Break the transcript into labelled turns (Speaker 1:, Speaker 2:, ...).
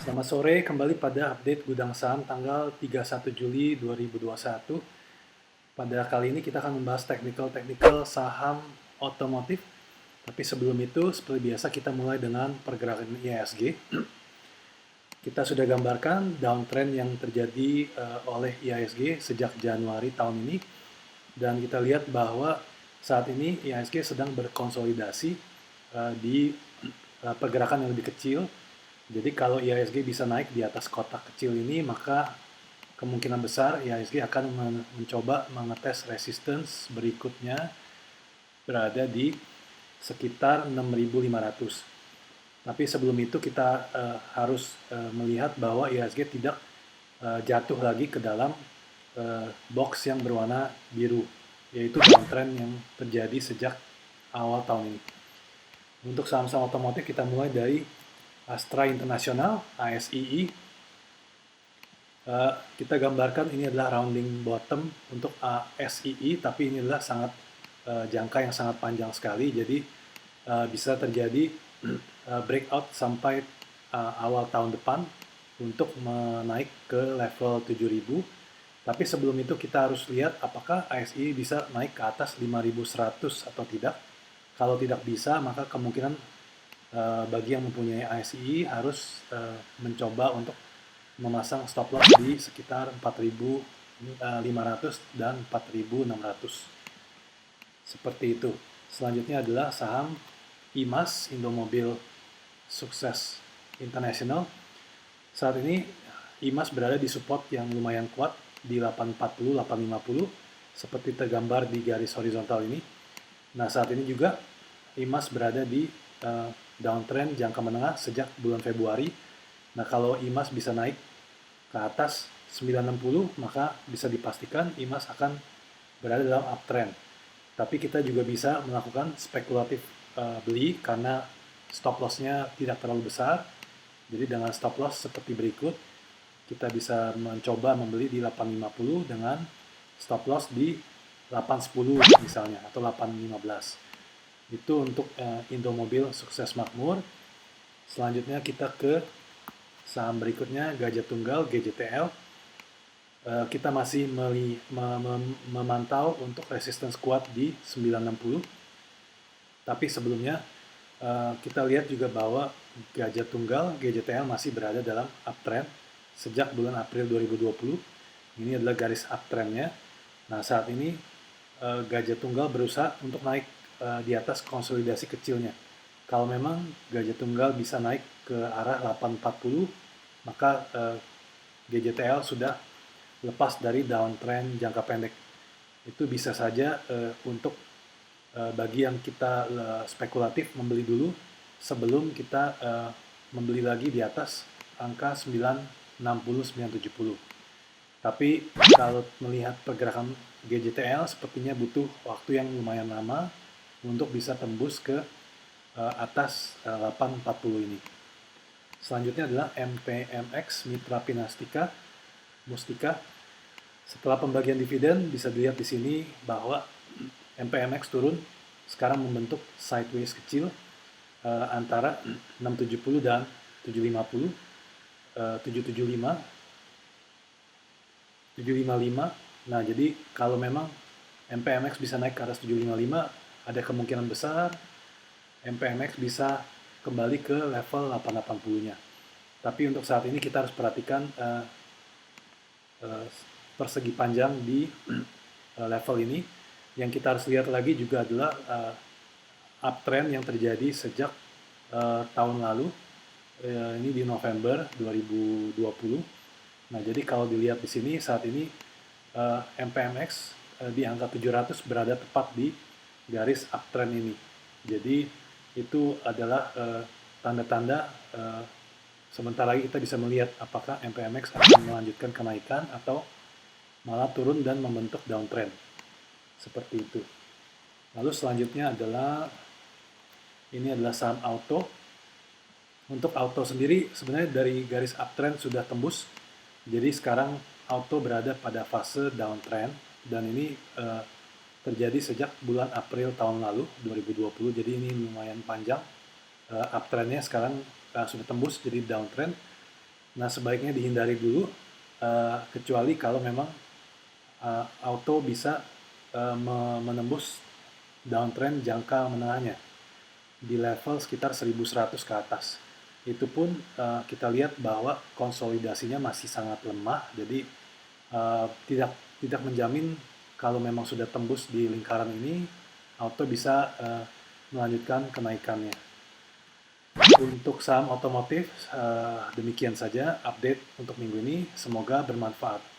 Speaker 1: Selamat sore, kembali pada update Gudang Saham tanggal 31 Juli 2021. Pada kali ini kita akan membahas teknikal saham otomotif. Tapi sebelum itu, seperti biasa kita mulai dengan pergerakan IHSG. Kita sudah gambarkan downtrend yang terjadi oleh IHSG sejak Januari tahun ini. Dan kita lihat bahwa saat ini IHSG sedang berkonsolidasi di pergerakan yang lebih kecil. Jadi kalau IHSG bisa naik di atas kotak kecil ini, maka kemungkinan besar IHSG akan mencoba mengetes resistance berikutnya berada di sekitar 6.500. Tapi sebelum itu kita harus melihat bahwa IHSG tidak jatuh lagi ke dalam box yang berwarna biru, yaitu downtrend yang terjadi sejak awal tahun ini. Untuk saham-saham otomotif kita mulai dari Astra International, ASII. Kita gambarkan ini adalah rounding bottom untuk ASII, tapi ini adalah jangka yang sangat panjang sekali, jadi bisa terjadi breakout sampai awal tahun depan untuk menaik ke level 7.000. Tapi sebelum itu kita harus lihat apakah ASII bisa naik ke atas 5.100 atau tidak. Kalau tidak bisa, maka kemungkinan bagi yang mempunyai ASI harus mencoba untuk memasang stop loss di sekitar 4.500 dan 4.600. Seperti itu. Selanjutnya adalah saham IMAS, Indomobil Sukses International. Saat ini IMAS berada di support yang lumayan kuat di 840, 850 seperti tergambar di garis horizontal ini. Nah, saat ini juga IMAS berada di downtrend jangka menengah sejak bulan Februari. Nah, kalau IMAS bisa naik ke atas 960, maka bisa dipastikan IMAS akan berada dalam uptrend. Tapi kita juga bisa melakukan spekulatif beli karena stop loss-nya tidak terlalu besar. Jadi dengan stop loss seperti berikut, kita bisa mencoba membeli di 850 dengan stop loss di 810 misalnya atau 815. Itu untuk Indomobil Sukses Makmur. Selanjutnya kita ke saham berikutnya, Gajah Tunggal, GJTL. Kita masih memantau untuk resistance kuat di 960. Tapi sebelumnya kita lihat juga bahwa Gajah Tunggal, GJTL masih berada dalam uptrend sejak bulan April 2020. Ini adalah garis uptrendnya. Nah, saat ini Gajah Tunggal berusaha untuk naik di atas konsolidasi kecilnya. Kalau memang Gajah Tunggal bisa naik ke arah 840, maka GJTL sudah lepas dari downtrend jangka pendek. Itu bisa saja untuk bagi yang kita spekulatif membeli dulu sebelum kita membeli lagi di atas angka 960, 970. Tapi kalau melihat pergerakan GJTL sepertinya butuh waktu yang lumayan lama untuk bisa tembus ke atas 840 ini. Selanjutnya adalah MPMX, Mitra Pinastika, Mustika. Setelah pembagian dividen bisa dilihat di sini bahwa MPMX turun, sekarang membentuk sideways kecil antara 670 dan 750, 775, 755. Nah, jadi kalau memang MPMX bisa naik ke atas 755, ada kemungkinan besar MPMX bisa kembali ke level 880-nya. Tapi untuk saat ini kita harus perhatikan persegi panjang di level ini. Yang kita harus lihat lagi juga adalah uptrend yang terjadi sejak tahun lalu. Ini di November 2020. Nah, jadi kalau dilihat di sini saat ini MPMX di angka 700 berada tepat di garis uptrend ini. Jadi itu adalah tanda-tanda sebentar lagi kita bisa melihat apakah MPMX akan melanjutkan kenaikan atau malah turun dan membentuk downtrend. Seperti itu. Lalu selanjutnya ini adalah saham auto. Untuk auto sendiri sebenarnya dari garis uptrend sudah tembus. Jadi sekarang auto berada pada fase downtrend dan ini terjadi sejak bulan April tahun lalu 2020. Jadi ini lumayan panjang uptrendnya sekarang sudah tembus jadi downtrend. Nah, sebaiknya dihindari dulu, kecuali kalau memang auto bisa menembus downtrend jangka menengahnya di level sekitar 1100 ke atas. Itu pun kita lihat bahwa konsolidasinya masih sangat lemah, jadi tidak menjamin kalau memang sudah tembus di lingkaran ini, auto bisa melanjutkan kenaikannya. Untuk saham otomotif, demikian saja update untuk minggu ini. Semoga bermanfaat.